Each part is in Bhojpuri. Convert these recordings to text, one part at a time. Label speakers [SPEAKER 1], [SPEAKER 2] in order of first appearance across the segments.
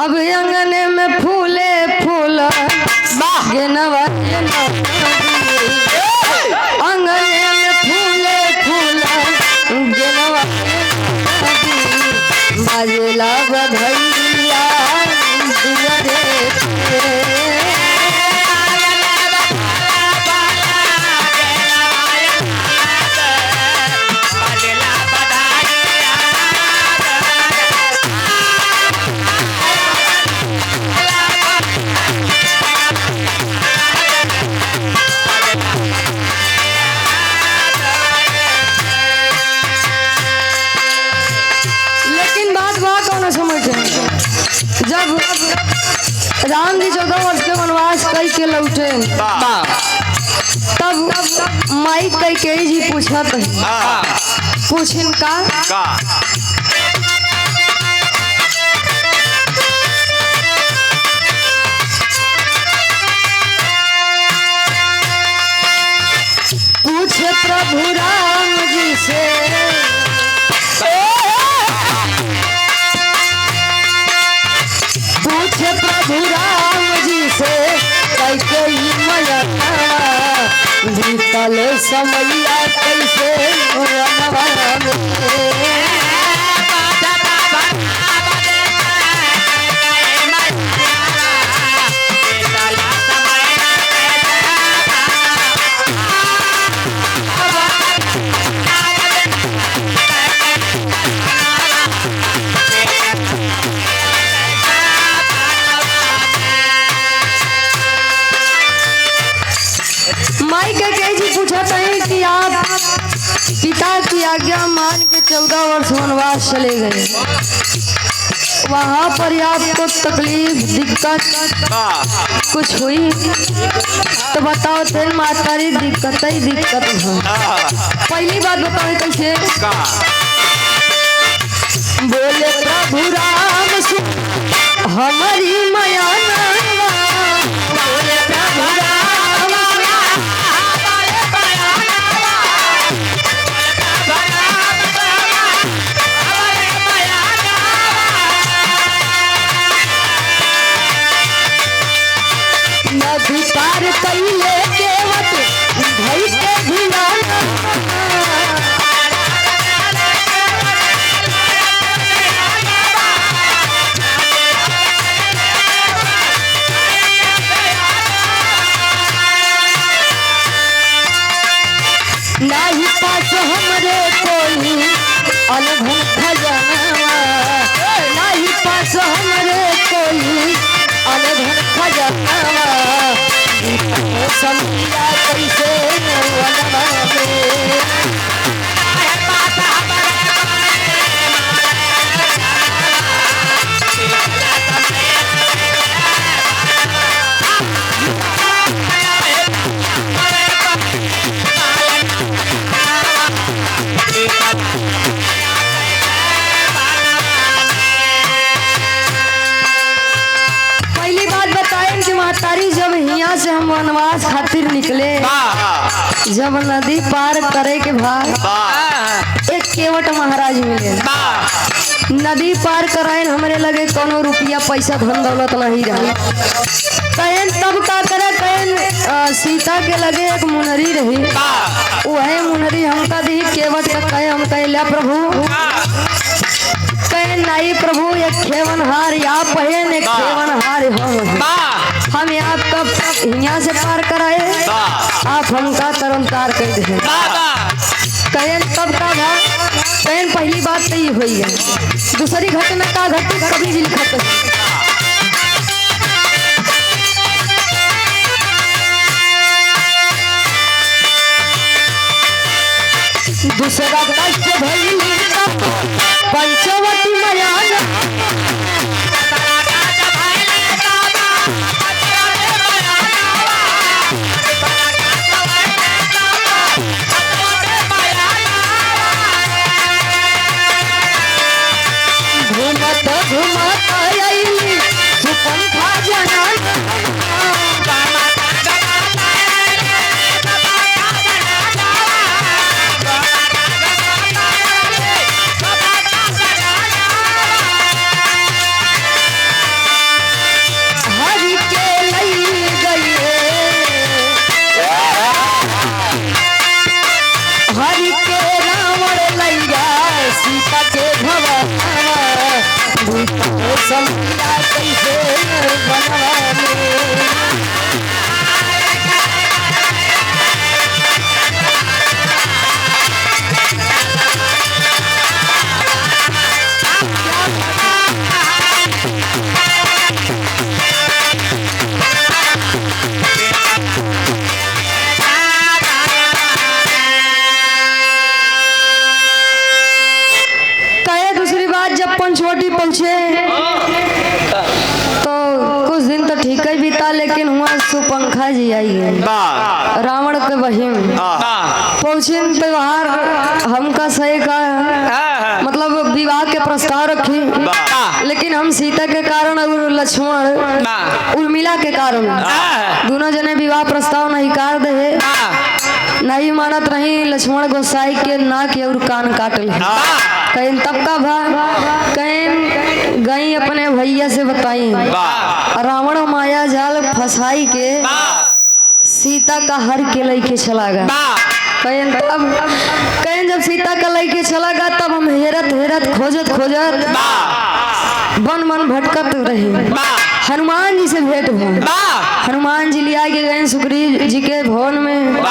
[SPEAKER 1] अब अंगने में फूले फूल गेनवा अंगने में फूले फूल गेनवा बाजेला बधैया दुआरे जब राम जी 14 वर्ष के वनवास कई के लौटे तब माई कई के जी पूछत पूछिन का पूछे प्रभु राम जी से प्रभु राम जी से कैसे बीतल समैया कैसे माई के जी पूछता है कि आप पिता की आज्ञा मान के 14 वर्ष वनवास चले गए, वहाँ पर आपको तकलीफ दिक्कत कुछ हुई तो बताओ तेरे मातारी दिक्कत ही दिक्कत है। पहली बात बताओ कैसे बोले प्रभु राम हमारी माया बोले प्रभु राम पार कैले केवट भई के भिलाना नाही पास हमरे कोई अनधन खजाना नाही पास हमरे कोई अनधन खजाना समझिया कैसे वनवा पहली बात बताएं कि महतारी जब हिया से हम वनवास खातिर निकले जब नदी पार करे के बाद एक केवट महाराज मिले नदी पार कराए हमरे लगे कोनो रुपया पैसा धन दौलत नहीं रही कहन तब का करे कहन सीता के लगे एक मुनरी रही वही मुनरी हमका दी केवट का कहे हम कहे ला प्रभु कहे नहीं प्रभु एक खेवन हार या पहन एक खेवन हार हम यहाँ कब यहाँ से पार कराए आप हमका तरम तार कर दे कहन तब का भाव कहन पहली बात तो ये हुई है दूसरी घटना का घटी कभी भी लिखा दूसरा कष्ट भई पंचवटी मयान घूमत घूमत आईली सुपंखा जनान तो कुछ दिन तो ठीक ही बीता, लेकिन हुआ सुपंखा जी आई है रावण के बहिन पहुंचे त्योहार हमका सही का मतलब विवाह के प्रस्ताव रखी, लेकिन हम सीता के कारण और लक्ष्मण उर्मिला के कारण दोनों जने विवाह प्रस्ताव नहीं कर दे, नहीं मानत नहीं। लक्ष्मण गोसाई के नाक और कान काट ले कहीं तब का भा कहीं गई अपने भैया से बताई, रावण माया जाल फसाई के सीता का हर के लेके चला गया। कहीं जब सीता का लेके चला गया तब हम हेरत हेरत खोजत खोजत वन मन भटकत रहे, हनुमान जी से भेंट हुआ। हनुमान जी लिया के गए सुग्रीव जी के भवन में।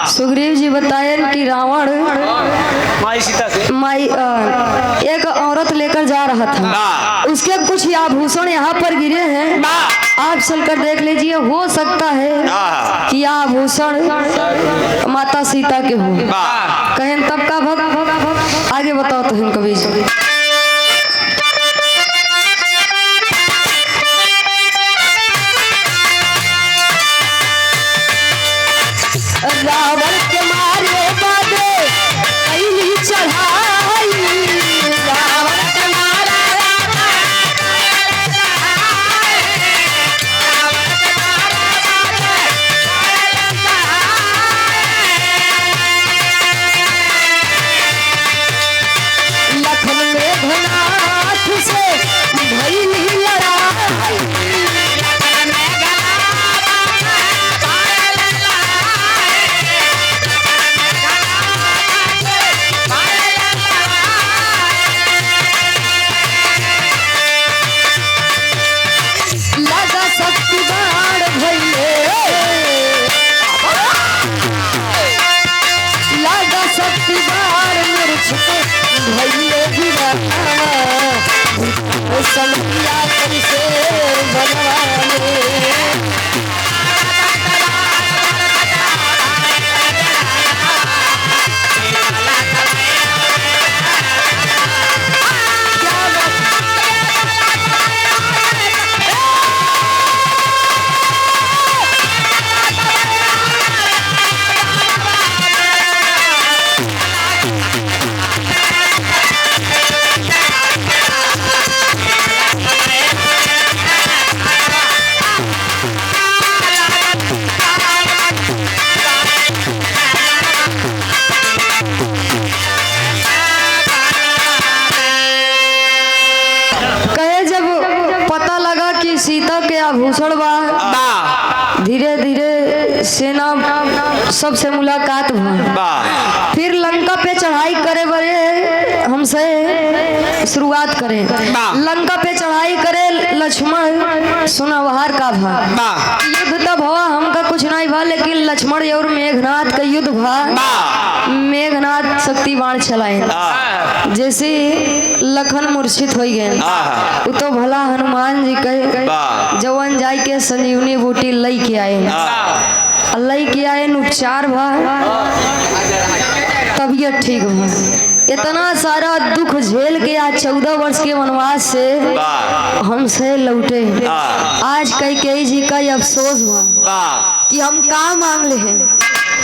[SPEAKER 1] सुग्रीव जी बताए कि रावण एक औरत लेकर जा रहा था, उसके कुछ आभूषण यहाँ पर गिरे हैं, आप चलकर देख लीजिए, हो सकता है कि आभूषण माता सीता के हो। कहें तब का भक्त आगे बताओ तो हम कभी रावण के मारे बादे पहली चढ़ाई, रावण के मारे लखन में घनाथ से भइली लड़ाई, सलिया से बनवाने सीता के आभूषण बा, धीरे धीरे सेना सबसे मुलाकात हुआ। फिर लंका पे चढ़ाई करे बड़े हमसे शुरुआत करें, लंका पे चढ़ाई करे लक्ष्मण सुनवहार का भा युद्ध तब हुआ, हमका कुछ नहीं भा, लेकिन लक्ष्मण और मेघनाथ का युद्ध भा। मेघनाथ शक्ति बाण चलाए, जैसे लखन मूर्छित हो गए, तो भला हनुमान जी कहे जवन जाय के संजीवनी बूटी लई के आए, लई के आए उपचार भा, तबीयत ठीक भा। इतना सारा दुख झेल के आज 14 वर्ष के वनवास से हमसे लौटे, आज कई जी का अफसोस हुआ कि हम का मांग ले हैं।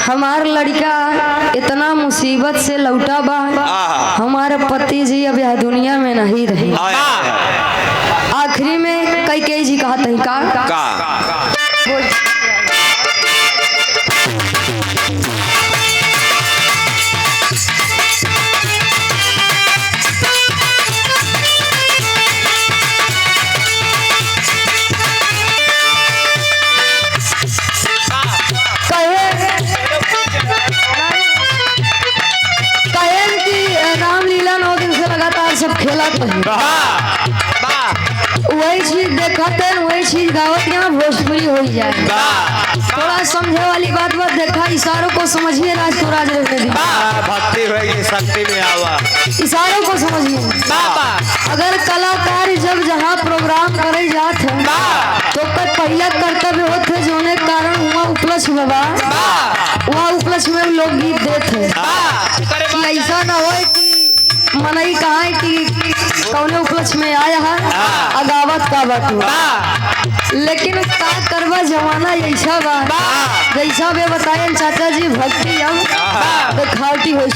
[SPEAKER 1] हमार लड़का इतना मुसीबत से लौटा बा, हमारे पति जी अब यह दुनिया में नहीं रहे। आखिरी में कई जी कहा तही का रामलीला 9 दिन से लगातार सब खेला वही चीज देखते वही चीज गावत यहाँ भोजपुरी हो जाए। थोड़ा समझे वाली बात देखा, इशारों को समझिए राजपुराज
[SPEAKER 2] भक्ति होगी शक्ति में आवा,
[SPEAKER 1] इशारों को समझिए। अगर कलाकार जब जहाँ प्रोग्राम करे जात है तो पहला कर्तव्य होते जोने कारण हुआ उपलक्ष बाबा, वहाँ उपलक्ष में लोग गीत देते, ऐसा ना हो कि मनई कहा कि कौने उपलक्ष्य में आया है अगावत का बात। लेकिन का करवा जमाना ऐसा बा जैसा वे बताए चाचा जी भक्ति अब दिखावटी हो